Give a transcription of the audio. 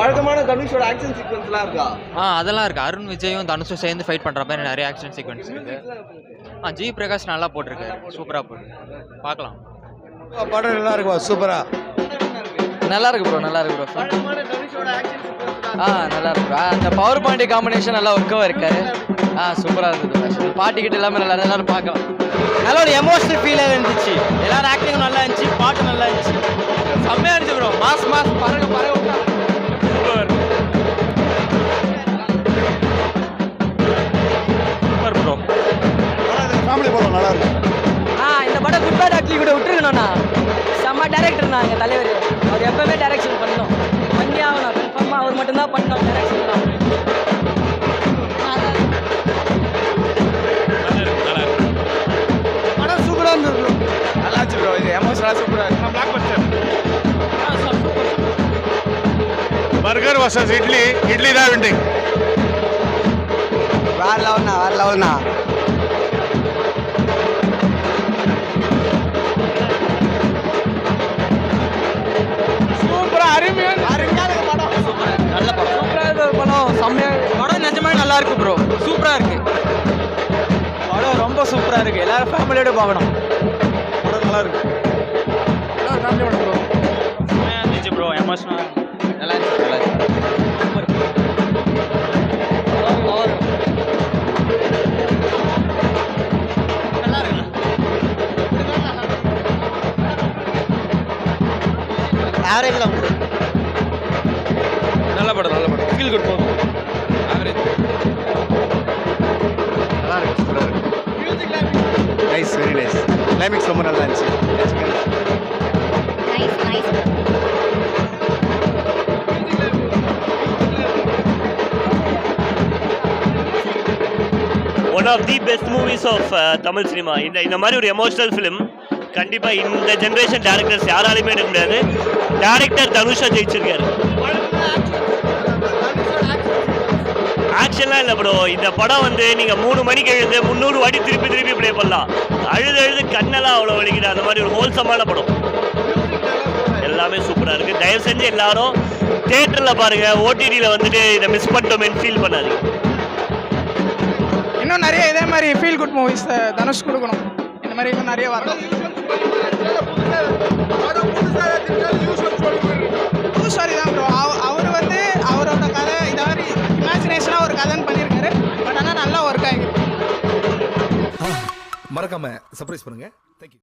வழக்கமான தனுஷோட ஆக்ஷன் சீக்வென்ஸ்லாம் இருக்கா? அதெல்லாம் இருக்கு. அருண் விஜயும் தனுஷும் சேர்ந்து ஃபைட் பண்ற மாதிரி நிறைய ஆக்ஷன் சீக்வென்ஸ் இருக்கு. ஜி பிரகாஷ் நல்லா போட்டிருக்காரு, சூப்பரா போட்டு பார்க்கலாம். படம் நல்லா இருக்கும், சூப்பரா நல்லா இருக்கு ப்ரோ, நல்லா இருக்கு ப்ரோ. வழக்கமான தனுஷோட ஆக்ஷன் சீக்வென்ஸ் நல்லா இருக்கு. அந்த பவர் பாயிண்ட் காம்பினேஷன் நல்லா ஒர்க்காக இருக்காரு. சூப்பராக இருந்தது. பாட்டு கிட்ட எல்லாமே நல்லா எல்லாரும் பார்க்கலாம். நல்ல ஒரு எமோஷனல் ஃபீலாக இருந்துச்சு. எல்லாரும் ஆக்டிங்கும் நல்லா இருந்துச்சு, பாட்டு நல்லா இருந்துச்சு, செம்மையா இருந்துச்சு ப்ரோ. மாஸ் பறக்க சூப்பர் ப்ரோ. ஃபேமிலி படம் நல்லா இருக்கும். இந்த படம் குட் பேட் ஆக்டிங் கூட விட்டுருக்கணும்ண்ணா. செம்ம டேரக்டர் நாங்க தலைவர். அவர் எப்பவுமே டைரக்ஷன் பண்ணணும், பண்ணி ஆகணும். கன்ஃபார்மாக அவர் மட்டும்தான் பண்ணணும் டைரக்ஷன்லாம். படம் சூப்பரா இருந்தது ப்ரோ. நல்லா இருந்துச்சு ப்ரோ. இது எமோஷனலா சூப்பரா இருக்கு. Black Bastar. Burger versus idli, idli தான் வின்னிங். வேற லெவல்னா. சூப்பரா அருமையான படம். நல்ல படம், சூப்பராக இருக்க ஒரு படம், செம்மையா படம். நிஜமே நல்லா இருக்கு ப்ரோ, சூப்பராக இருக்கு படம், ரொம்ப சூப்பராக இருக்கு. எல்லாரும் ஃபேமிலியோட பார்க்கணும். படம் நல்லா இருக்கு. ஃபேமிலி படம் ப்ரோ. செம்மையாக இருந்துச்சு ப்ரோ, எமோஷனலாக நல்லா இருந்துச்சு. நல்லா இருந்துச்சு. ஆவரேஜ் தான். நல்ல படம். ஃபீல் குட் போதும். ஆவரேஜ். நல்லா இருக்கு, சூப்பரா இருக்கு. Nice, very nice. கிளைமேக்ஸ் ரொம்ப நல்லா இருந்துச்சு. One of the best movies of Tamil cinema. இந்த மாதிரி ஒரு எமோஷனல் ஃபிலிம் கண்டிப்பாக இந்த ஜென்ரேஷன் டேரக்டர்ஸ் யாராலையுமே எடுக்க முடியாது. டேரக்டர் தனுஷா ஜெயிச்சிருக்காரு. ஆக்ஷன்லாம் இல்லை ப்ரோ. இந்த படம் வந்து நீங்கள் 3 மணிக்கு எழுது 300 வாட்டி திருப்பி ப்ளே பண்ணலாம். அழுது கண்ணெல்லாம் அவ்வளோ வலிக்குது. அந்த மாதிரி ஒரு ஹோல்சமான படம். எல்லாமே சூப்பராக இருக்குது. தயவு செஞ்சு எல்லாரும் தியேட்டரில் பாருங்கள். ஓடிடியில் வந்துட்டு இதை மிஸ் பண்ணிட்டோமேன்னு ஃபீல் பண்ணாதீங்க. இன்னும் நிறைய இதே மாதிரி ஃபீல் குட் மூவிஸ் தனுஷ் கொடுக்கணும். இந்த மாதிரி இன்னும் நிறைய வரணும். புதுசாரி தான் ப்ரோ. அவர் வந்து அவரோட கதை இந்த மாதிரி இமேஜினேஷனாக ஒரு கதைன்னு பண்ணியிருக்காரு. பட் ஆனால் நல்லா ஒர்க் ஆகிருக்கு. மறக்காம சர்ப்ரைஸ் பண்ணுங்க. தேங்க்யூ.